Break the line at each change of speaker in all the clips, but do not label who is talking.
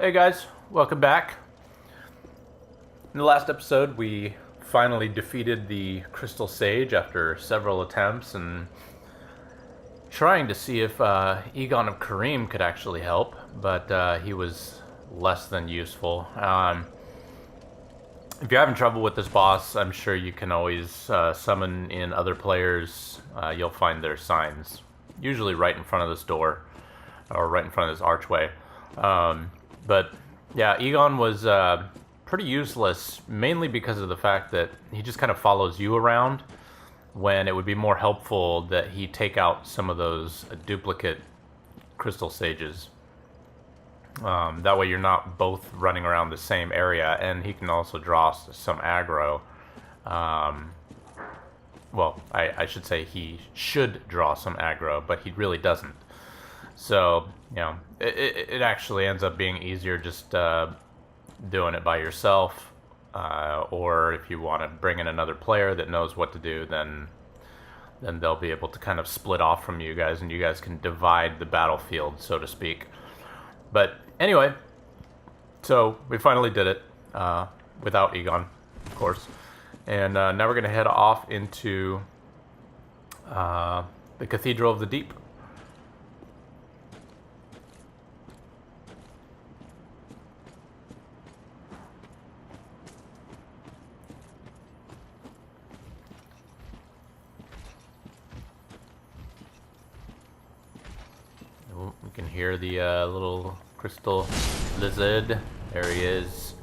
Hey guys, welcome back. In the last episode, we finally defeated the Crystal Sage after several attempts and trying to see if Egon of Kareem could actually help, but he was less than useful. If you're having trouble with this boss, I'm sure you can always summon in other players. You'll find their signs, usually right in front of this door, or right in front of this archway. But yeah, Egon was pretty useless, mainly because of the fact that he just kind of follows you around, when it would be more helpful that he take out some of those duplicate Crystal Sages. That way you're not both running around the same area, and he can also draw some aggro. Well, I should say he should draw some aggro, but he really doesn't. So, you know, it actually ends up being easier just doing it by yourself, or if you want to bring in another player that knows what to do, then they'll be able to kind of split off from you guys, and you guys can divide the battlefield, so to speak. But anyway, so we finally did it, without Egon, of course. And now we're going to head off into the Cathedral of the Deep. We can hear the little crystal lizard. There he is.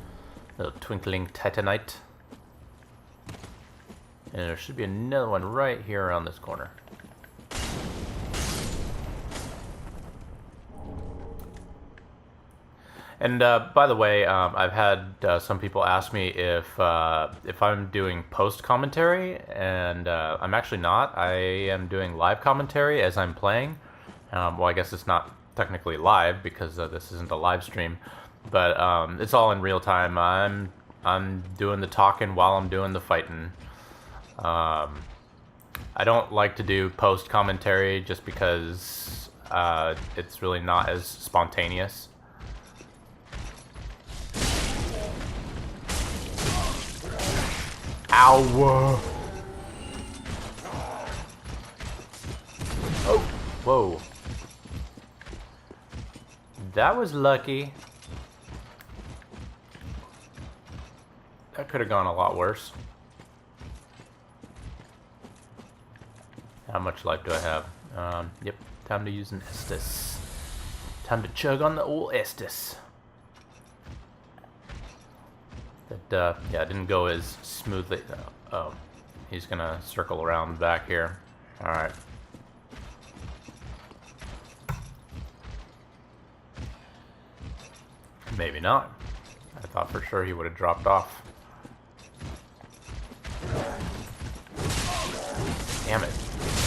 Little twinkling titanite. And there should be another one right here around this corner. And by the way, I've had some people ask me if I'm doing post commentary, and I'm actually not. I am doing live commentary as I'm playing. Well, I guess it's not technically live because this isn't a live stream, but it's all in real time. I'm doing the talking while I'm doing the fighting. I don't like to do post commentary just because it's really not as spontaneous. Ow! Oh! Whoa. That was lucky. That could have gone a lot worse. How much life do I have? Yep, time to use an Estus. Time to chug on the old Estus. That, yeah, didn't go as smoothly. Oh, he's gonna circle around back here. Alright. Maybe not. I thought for sure he would have dropped off. Damn it.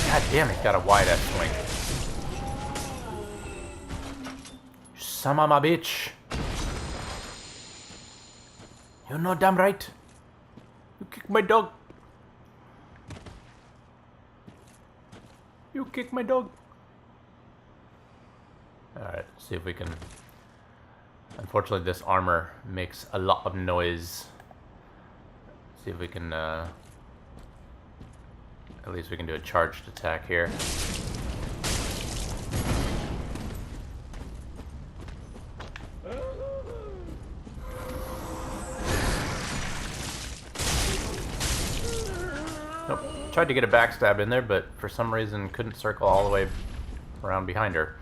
God damn it, got a wide ass swing. Son of a bitch. You know damn right. You kick my dog. You kick my dog. Alright, see if we can... Unfortunately, this armor makes a lot of noise. See if we can, at least we can do a charged attack here. Nope. Tried to get a backstab in there, but for some reason couldn't circle all the way around behind her.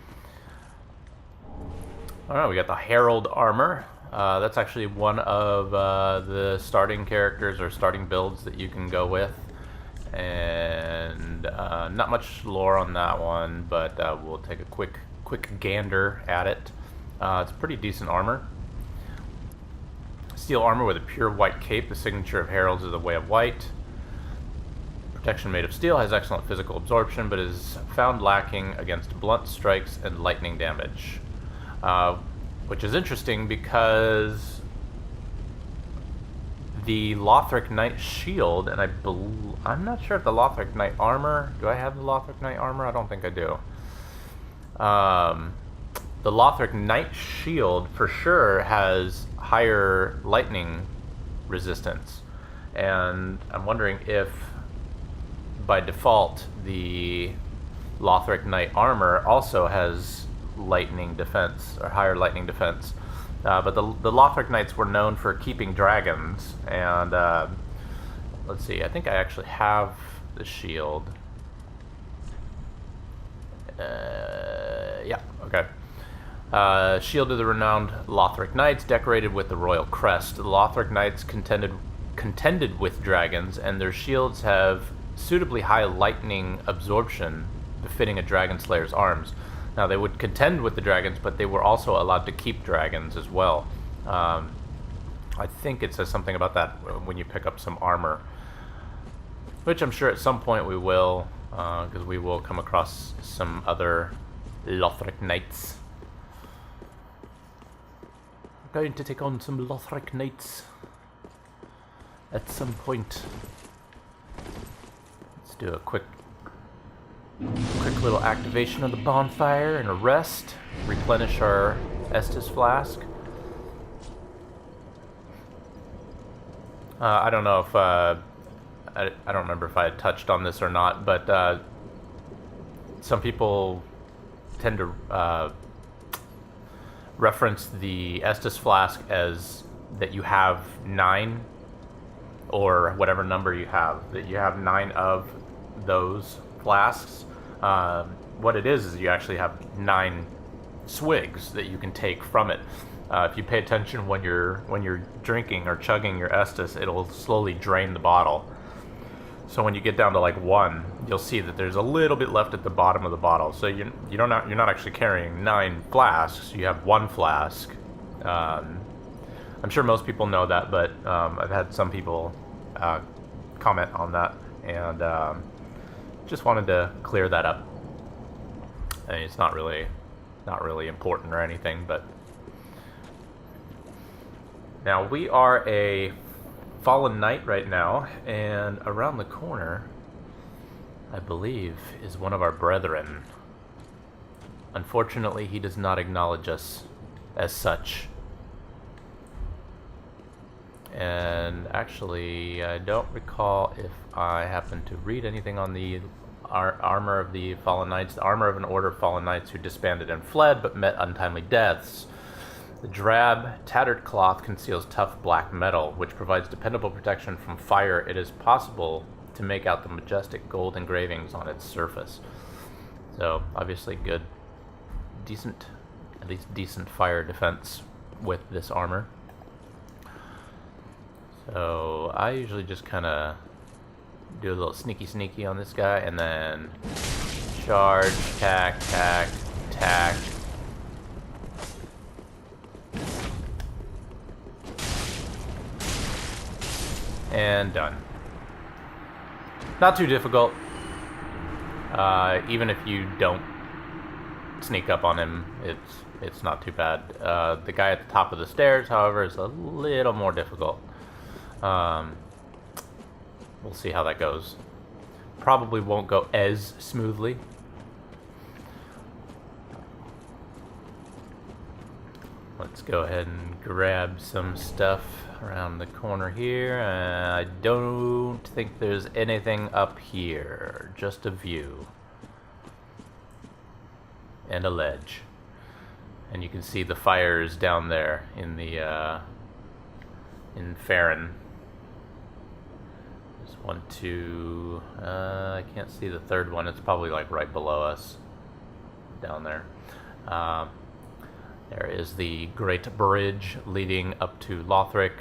Alright, we got the Herald armor. That's actually one of the starting characters or starting builds that you can go with. And not much lore on that one, but we'll take a quick gander at it. It's pretty decent armor. Steel armor with a pure white cape. The signature of Heralds is the way of white. Protection made of steel, has excellent physical absorption, but is found lacking against blunt strikes and lightning damage. Which is interesting because the Lothric Knight shield, and I'm not sure if the Lothric Knight armor, do I have the Lothric Knight armor? I don't think I do. The the Lothric Knight shield for sure has higher lightning resistance. And I'm wondering if, by default, the Lothric Knight armor also has lightning defense, or higher lightning defense. But the Lothric Knights were known for keeping dragons, and let's see, I think I actually have the shield. Yeah, okay. Shield of the renowned Lothric Knights, decorated with the royal crest. The Lothric Knights contended with dragons, and their shields have suitably high lightning absorption, befitting a dragon slayer's arms. Now, they would contend with the dragons, but they were also allowed to keep dragons as well. I think it says something about that when you pick up some armor, which I'm sure at some point we will, because we will come across some other Lothric Knights. I'm going to take on some Lothric Knights at some point. Let's do a quick little activation of the bonfire and a rest. Replenish our Estus flask. I don't know if I don't remember if I had touched on this or not, but some people tend to reference the Estus flask as that you have 9, or whatever number you have, that you have 9 of those flasks. What it is you actually have 9 swigs that you can take from it. If you pay attention when you're drinking or chugging your Estus, it'll slowly drain the bottle. So when you get down to like 1, you'll see that there's a little bit left at the bottom of the bottle. So you're not actually carrying 9 flasks. You have 1 flask. I'm sure most people know that, but I've had some people comment on that, and just wanted to clear that up. I mean, it's not really important or anything, but now we are a fallen knight right now, and around the corner, I believe, is one of our brethren. Unfortunately, he does not acknowledge us as such. And actually, I don't recall if I happen to read anything on the armor of the fallen knights. The armor of an order of fallen knights who disbanded and fled, but met untimely deaths. The drab, tattered cloth conceals tough black metal, which provides dependable protection from fire. It is possible to make out the majestic gold engravings on its surface. So, obviously good, at least decent fire defense with this armor. So, I usually just kind of do a little sneaky on this guy, and then charge, tack, tack, tack. And done. Not too difficult. Even if you don't sneak up on him, it's not too bad. The guy at the top of the stairs, however, is a little more difficult. We'll see how that goes. Probably won't go as smoothly. Let's go ahead and grab some stuff around the corner here. I don't think there's anything up here. Just a view. And a ledge. And you can see the fires down there in the in Farron. There's 1, 2. I can't see the third one. It's probably like right below us down there. There is the great bridge leading up to Lothric,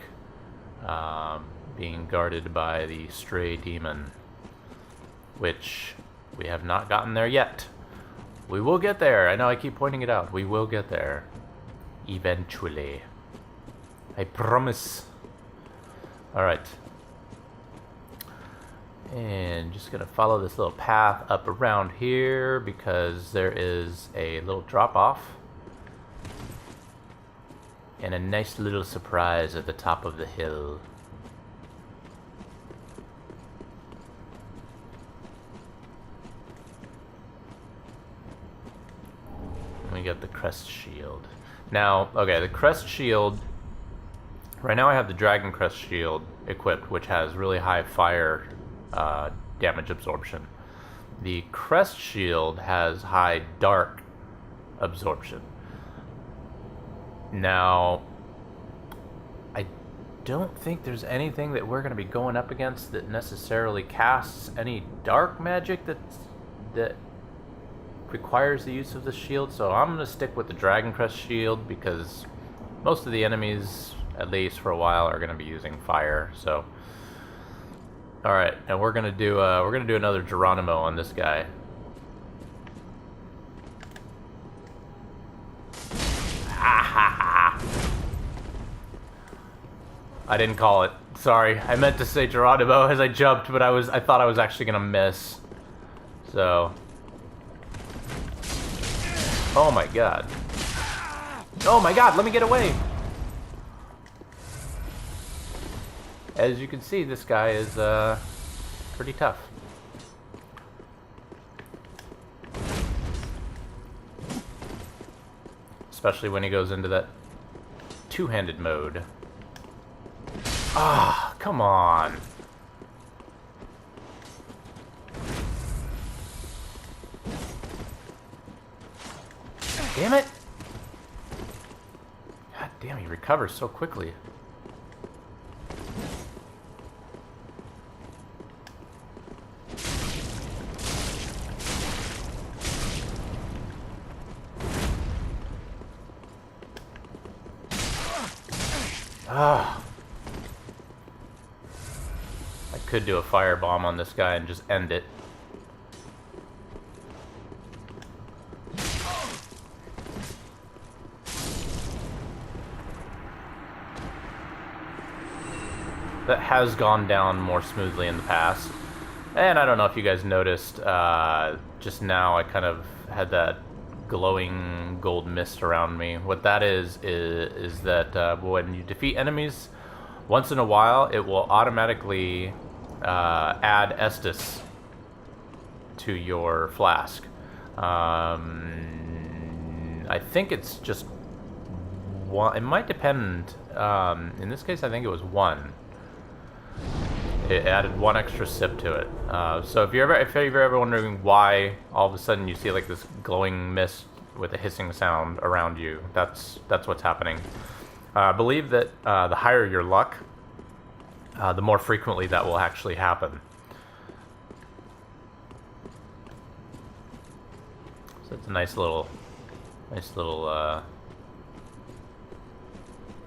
being guarded by the stray demon, which we have not gotten there yet. We will get there. I know I keep pointing it out. We will get there. Eventually. I promise. Alright. And just gonna follow this little path up around here because there is a little drop off. And a nice little surprise at the top of the hill. We get the crest shield. Now, okay, the crest shield. Right now I have the dragon crest shield equipped, which has really high fire damage absorption. The crest shield has high dark absorption. Now, I don't think there's anything that we're going to be going up against that necessarily casts any dark magic that requires the use of the shield, so I'm going to stick with the dragon crest shield because most of the enemies, at least for a while, are going to be using fire. So, all right, and we're gonna do another Geronimo on this guy. I didn't call it. Sorry, I meant to say Geronimo as I jumped, but I thought I was actually gonna miss. So, oh my god! Oh my god! Let me get away! As you can see, this guy is pretty tough. Especially when he goes into that two-handed mode. Ah, come on. Damn it! God damn, he recovers so quickly. Ah. I could do a firebomb on this guy and just end it. That has gone down more smoothly in the past. And I don't know if you guys noticed, just now I kind of had that glowing gold mist around me. What that is that when you defeat enemies, once in a while it will automatically add Estus to your flask. I think it's just one. It might depend. In this case, I think it was one. It added one extra sip to it. So if you're ever wondering why all of a sudden you see like this glowing mist with a hissing sound around you, that's what's happening. I believe that the higher your luck, the more frequently that will actually happen. So it's a nice little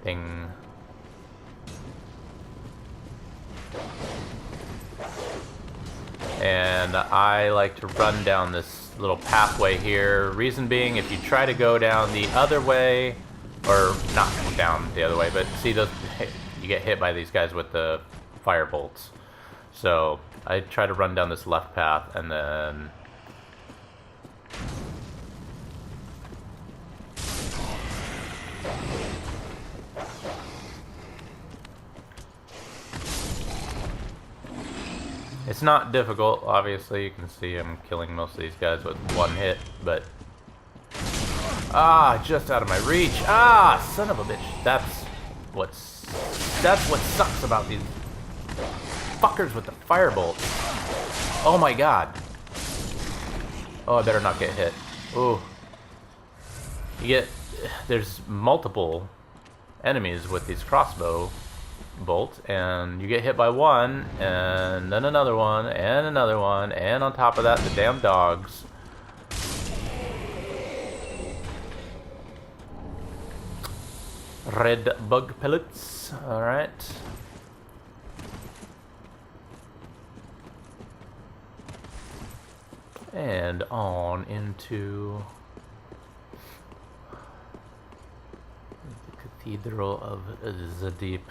thing. And I like to run down this little pathway here. Reason being, if you try to go down the other way, or not down the other way, but see those, you get hit by these guys with the fire bolts. So I try to run down this left path and then it's not difficult, obviously. You can see I'm killing most of these guys with one hit, but just out of my reach. Son of a bitch. That's what sucks about these fuckers with the firebolt. Oh my god. Oh, I better not get hit. Ooh. There's multiple enemies with these crossbow bolt, and you get hit by one, and then another one, and another one, and on top of that, the damn dogs. Red bug pellets, alright. And on into the Cathedral of Zadip.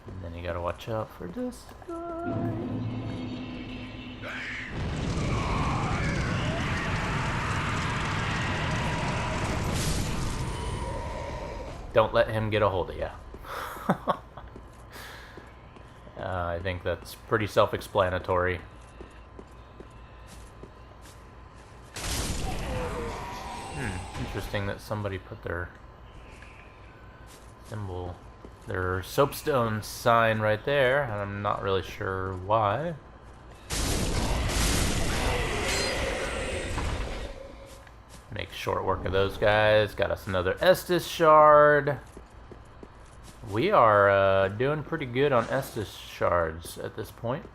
And then you gotta watch out for this guy. Don't let him get a hold of you. I think that's pretty self-explanatory. interesting that somebody put their symbol, their soapstone sign right there, and I'm not really sure why. Make short work of those guys. Got us another Estus shard. We are doing pretty good on Estus shards at this point.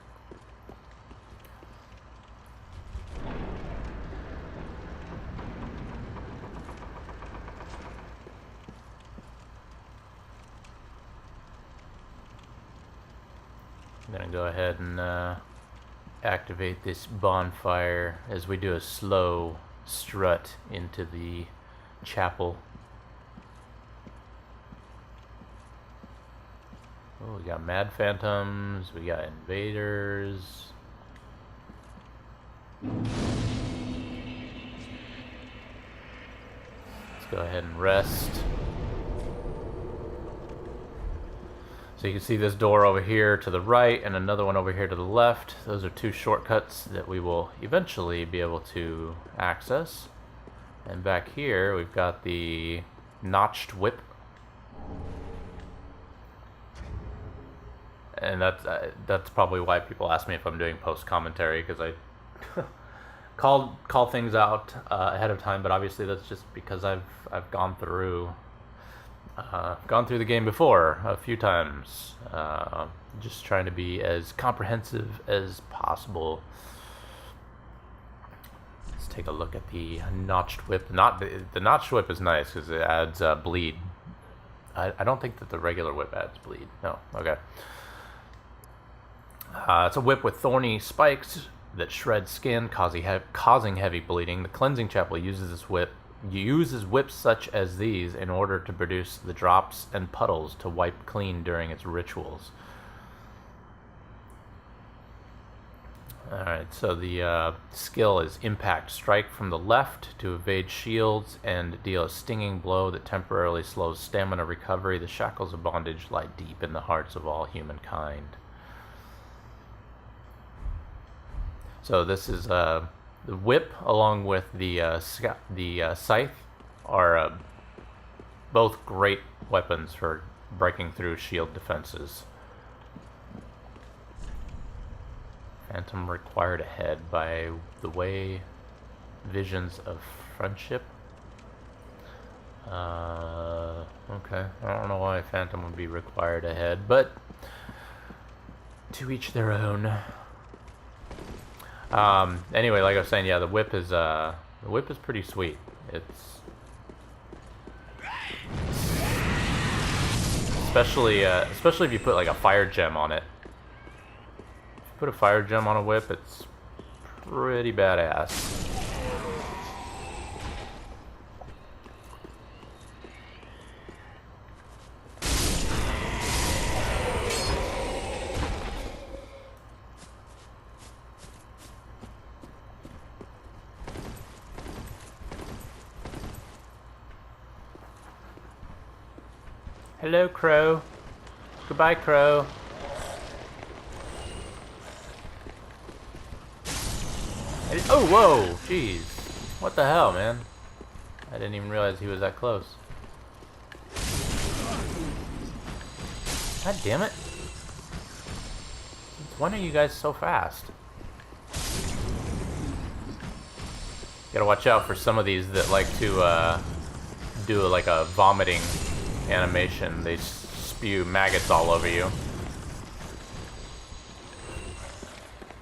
I'm gonna go ahead and activate this bonfire as we do a slow strut into the chapel. Oh, we got mad phantoms, we got invaders. Let's go ahead and rest. So you can see this door over here to the right and another one over here to the left. Those are two shortcuts that we will eventually be able to access. And back here we've got the notched whip. And that's probably why people ask me if I'm doing post commentary, because I call things out ahead of time. But obviously that's just because I've gone through the game before a few times. Just trying to be as comprehensive as possible. Let's take a look at the notched whip. The notched whip is nice because it adds bleed. I don't think that the regular whip adds bleed. No, okay. It's a whip with thorny spikes that shred skin, causing heavy bleeding. The cleansing chapel uses whips such as these in order to produce the drops and puddles to wipe clean during its rituals. Alright, so the skill is Impact. Strike from the left to evade shields and deal a stinging blow that temporarily slows stamina recovery. The shackles of bondage lie deep in the hearts of all humankind. So this is the whip along with the scythe are both great weapons for breaking through shield defenses. Phantom required ahead by the way visions of friendship. Okay, I don't know why Phantom would be required ahead, but to each their own. Anyway, like I was saying, yeah, the whip is pretty sweet. It's especially if you put like a fire gem on it. If you put a fire gem on a whip, it's pretty badass. Hello, Crow. Goodbye, Crow. Oh, whoa! Jeez. What the hell, man? I didn't even realize he was that close. God damn it. When are you guys so fast? Gotta watch out for some of these that like to do like a vomiting animation. They spew maggots all over you.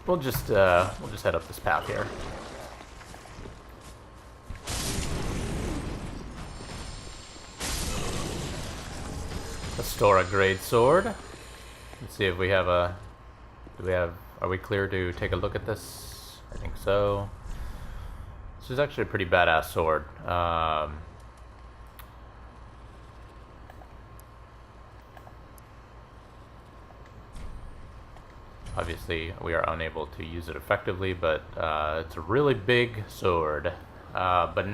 We'll just head up this path here. Astora Grade Sword. Let's see if we have a... Are we clear to take a look at this? I think so. This is actually a pretty badass sword. Obviously, we are unable to use it effectively, but it's a really big sword. But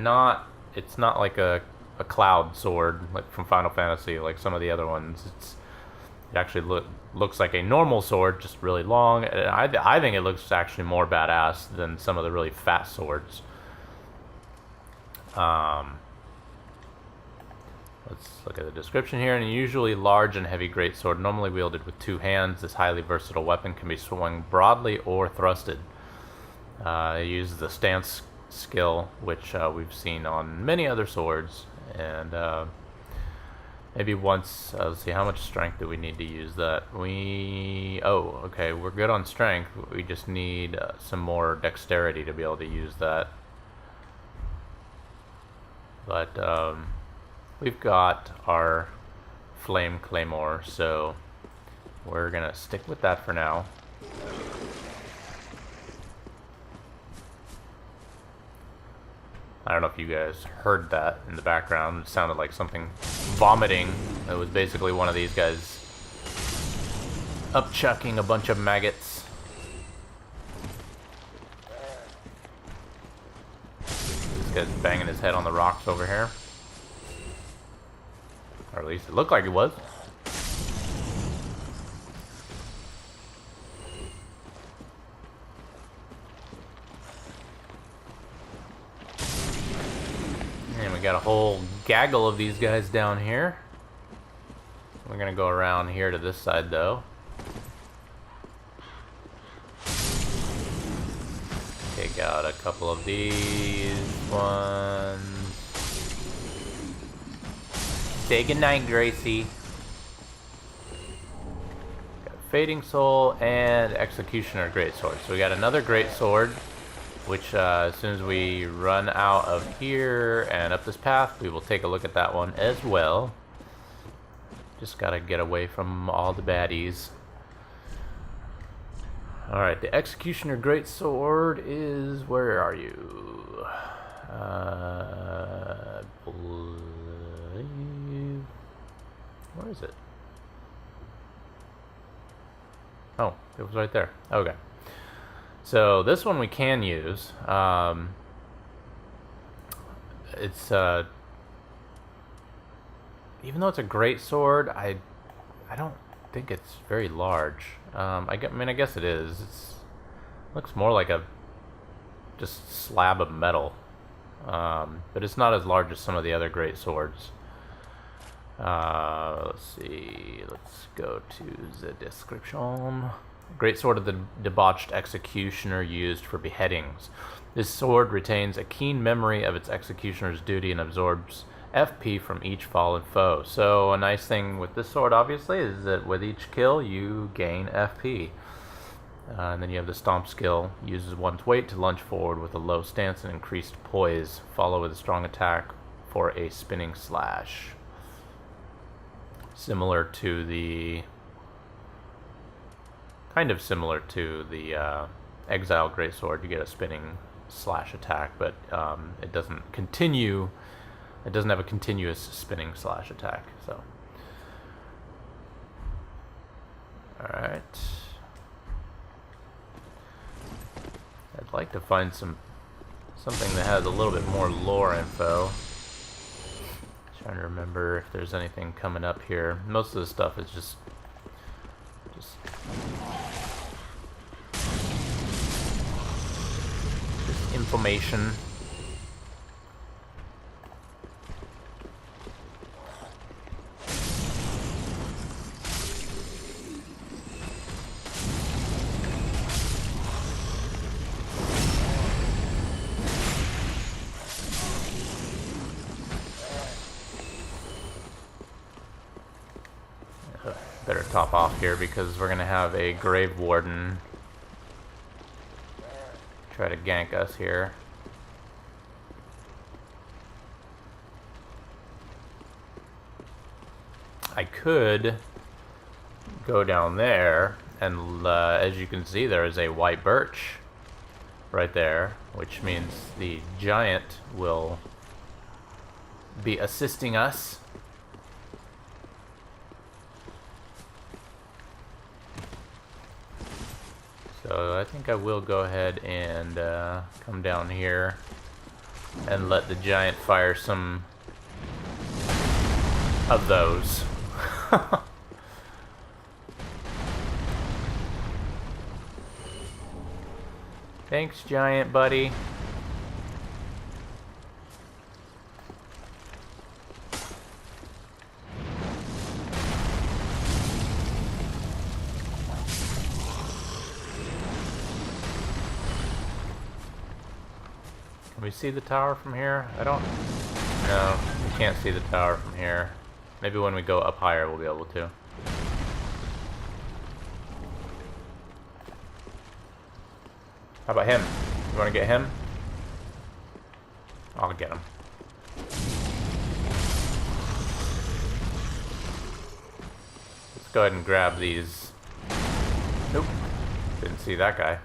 it's not like a cloud sword like from Final Fantasy, like some of the other ones. It actually looks like a normal sword, just really long. And I think it looks actually more badass than some of the really fast swords. Let's look at the description here. And usually large and heavy greatsword, normally wielded with 2 hands. This highly versatile weapon can be swung broadly or thrusted. It uses the stance skill, which we've seen on many other swords. And maybe once, let's see, how much strength do we need to use that? Oh, okay, we're good on strength. We just need some more dexterity to be able to use that. But we've got our flame claymore, so we're gonna stick with that for now. I don't know if you guys heard that in the background. It sounded like something vomiting. It was basically one of these guys upchucking a bunch of maggots. This guy's banging his head on the rocks over here. Or at least it looked like it was. And we got a whole gaggle of these guys down here. We're gonna go around here to this side though. Take out a couple of these ones. Say goodnight, Gracie. Got Fading Soul and Executioner Greatsword. So we got another Greatsword, which as soon as we run out of here and up this path, we will take a look at that one as well. Just gotta get away from all the baddies. Alright, the Executioner Greatsword is... where are you? I believe... where is it? Oh, it was right there. Okay. So this one we can use. It's even though it's a great sword, I don't think it's very large. I mean, I guess it is. It looks more like a just slab of metal, but it's not as large as some of the other great swords. Let's see. Let's go to the description. Great sword of the debauched executioner used for beheadings. This sword retains a keen memory of its executioner's duty and absorbs FP from each fallen foe. So a nice thing with this sword, obviously, is that with each kill you gain FP. And then you have the stomp skill. Uses one's weight to lunge forward with a low stance and increased poise. Follow with a strong attack for a spinning slash. Similar to the... kind of similar to the Exile Greatsword. You get a spinning slash attack, but it doesn't continue. It doesn't have a continuous spinning slash attack. So, all right. I'd like to find something that has a little bit more lore info. Trying to remember if there's anything coming up here. Most of the stuff is just information. Better top off here because we're gonna have a Grave Warden try to gank us here. I could go down there and as you can see there is a white birch right there, which means the giant will be assisting us. So I think I will go ahead and come down here and let the giant fire some of those. Thanks, giant buddy. we see the tower from here? I don't... No, we can't see the tower from here. Maybe when we go up higher we'll be able to. How about him? You want to get him? I'll get him. Let's go ahead and grab these. Nope. Didn't see that guy.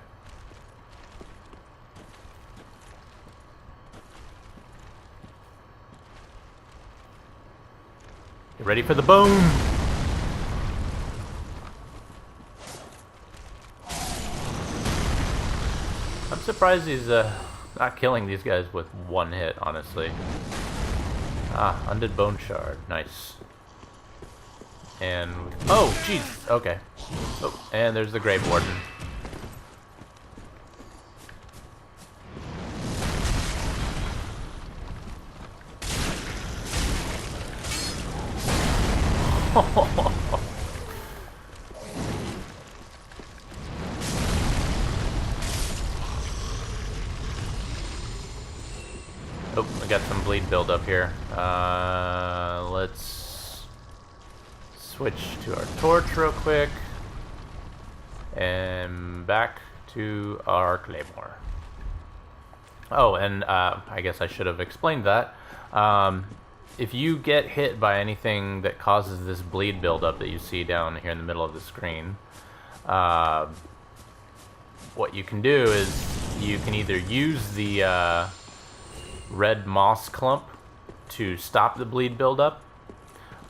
Get ready for the boom! I'm surprised he's not killing these guys with one hit, honestly. Ah, undead bone shard. Nice. And... oh, jeez! Okay. Oh, and there's the Grave Warden. Oh, we got some bleed build up here. Let's switch to our torch real quick. And back to our claymore. Oh, and I guess I should have explained that. If you get hit by anything that causes this bleed buildup that you see down here in the middle of the screen, what you can do is you can either use the red moss clump to stop the bleed buildup.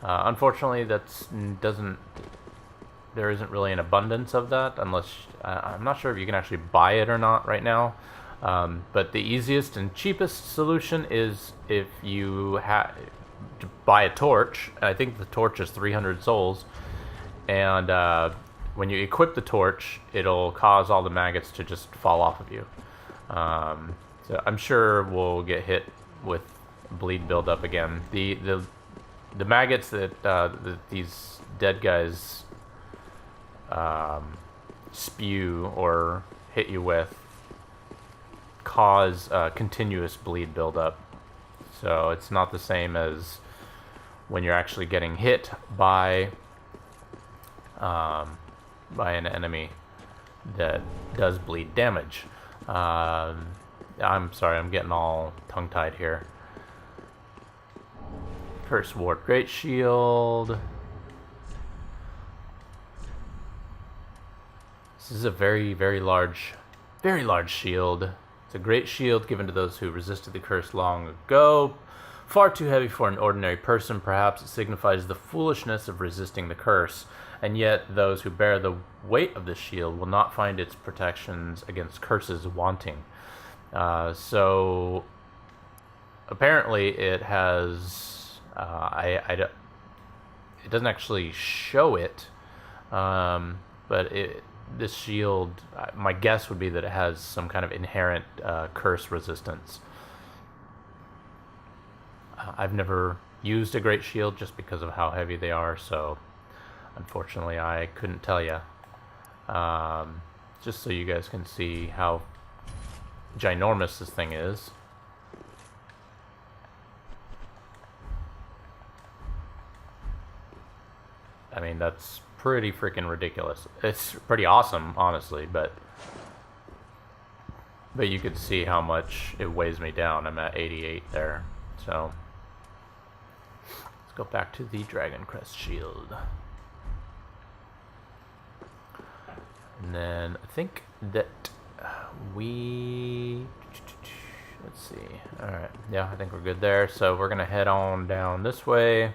Unfortunately, there isn't really an abundance of that, unless I'm not sure if you can actually buy it or not right now. But the easiest and cheapest solution is if you buy a torch. I think the torch is 300 souls, and when you equip the torch, it'll cause all the maggots to just fall off of you. So I'm sure we'll get hit with bleed buildup again. The maggots that these dead guys spew or hit you with cause continuous bleed buildup. So it's not the same as when you're actually getting hit by an enemy that does bleed damage. I'm sorry, I'm getting all tongue-tied here. Curse Ward Great Shield. This is a very, very large shield. It's a great shield given to those who resisted the curse long ago. Far too heavy for an ordinary person, perhaps it signifies the foolishness of resisting the curse, and yet those who bear the weight of the shield will not find its protections against curses wanting. So apparently it has, it doesn't actually show it, but this shield, my guess would be that it has some kind of inherent curse resistance. I've never used a great shield just because of how heavy they are, so unfortunately I couldn't tell you. Just so you guys can see how ginormous this thing is. I mean, that's pretty freaking ridiculous. It's pretty awesome, honestly, but you could see how much it weighs me down. I'm at 88 there, so let's go back to the Dragon Crest shield. And then I think that let's see. Alright, yeah, I think we're good there. So we're gonna head on down this way.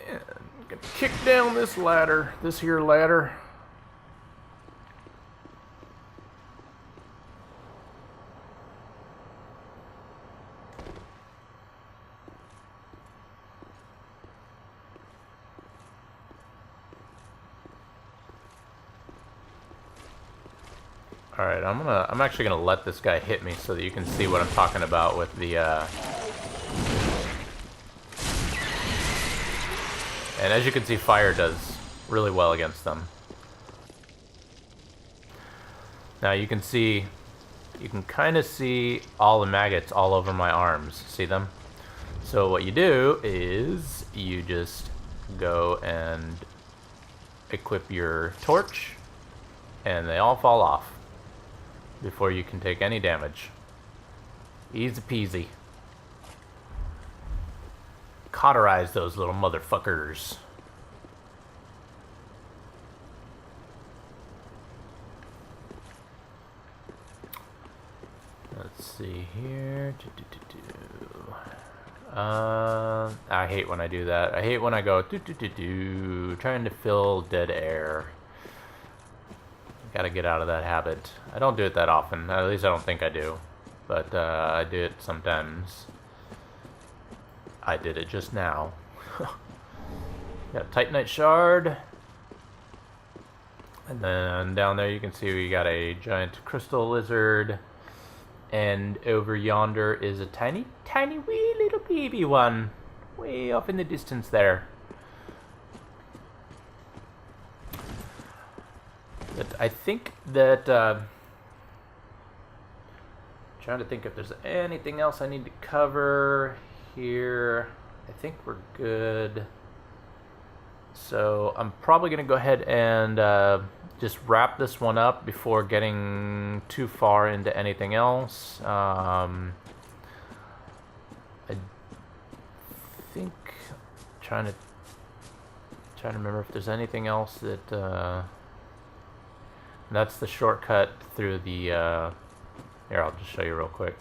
And I'm gonna kick down this ladder, this here ladder. Alright, I'm actually gonna let this guy hit me so that you can see what I'm talking about with the and as you can see, fire does really well against them. Now you can kind of see all the maggots all over my arms. See them? So what you do is you just go and equip your torch, and they all fall off before you can take any damage. Easy peasy. Cauterize those little motherfuckers. Let's see here. I hate when I do that. I hate when I go trying to fill dead air. Gotta get out of that habit. I don't do it that often. At least I don't think I do. But I do it sometimes. I did it just now. Got a Titanite shard. And then down there you can see we got a giant crystal lizard. And over yonder is a tiny, tiny wee little baby one. Way off in the distance there. But I think that... trying to think if there's anything else I need to cover here. I think we're good. So I'm probably going to go ahead and just wrap this one up before getting too far into anything else. I think trying to remember if there's anything else that that's the shortcut through the here, I'll just show you real quick.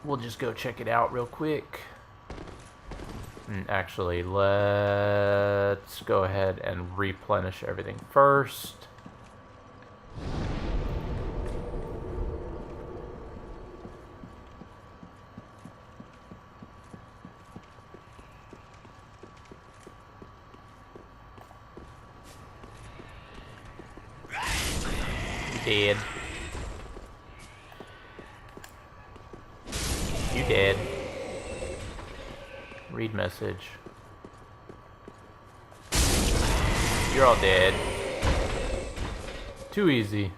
We'll just go check it out real quick. And actually, let's go ahead and replenish everything first. Dead. You dead. Read message. You're all dead. Too easy.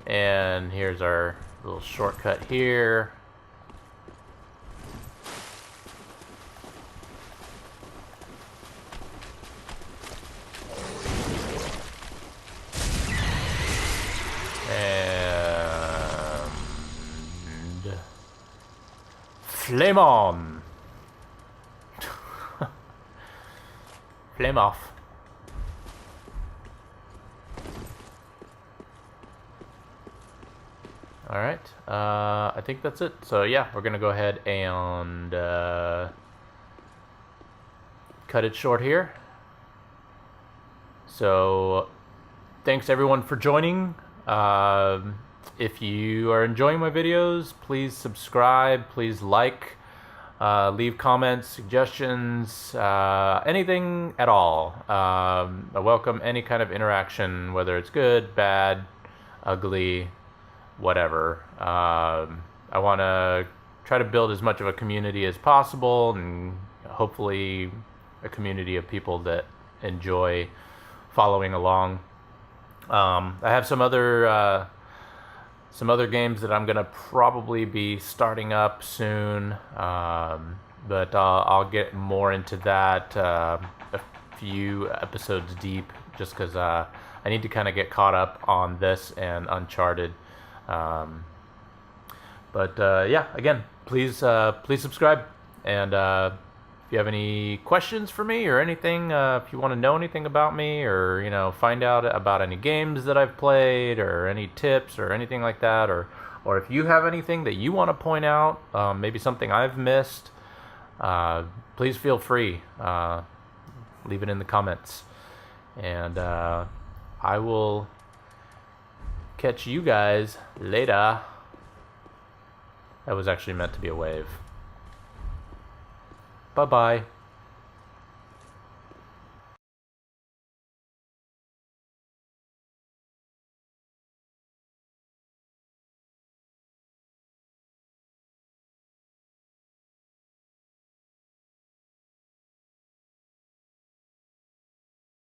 And here's our little shortcut here. And flame on. Flame off. All right. I think that's it. So yeah, we're gonna go ahead and cut it short here. So thanks everyone for joining. If you are enjoying my videos, please subscribe, please like, leave comments, suggestions, anything at all. I welcome any kind of interaction, whether it's good, bad, ugly, whatever. I want to try to build as much of a community as possible, and hopefully a community of people that enjoy following along. I have some other games that I'm gonna probably be starting up soon, but I'll get more into that a few episodes deep, just because I need to kind of get caught up on this and Uncharted. Yeah, again, please subscribe, and if you have any questions for me or anything, if you want to know anything about me, or find out about any games that I've played, or any tips or anything like that, or if you have anything that you want to point out, maybe something I've missed, please feel free. Leave it in the comments, and I will catch you guys later. That was actually meant to be a wave. Bye-bye.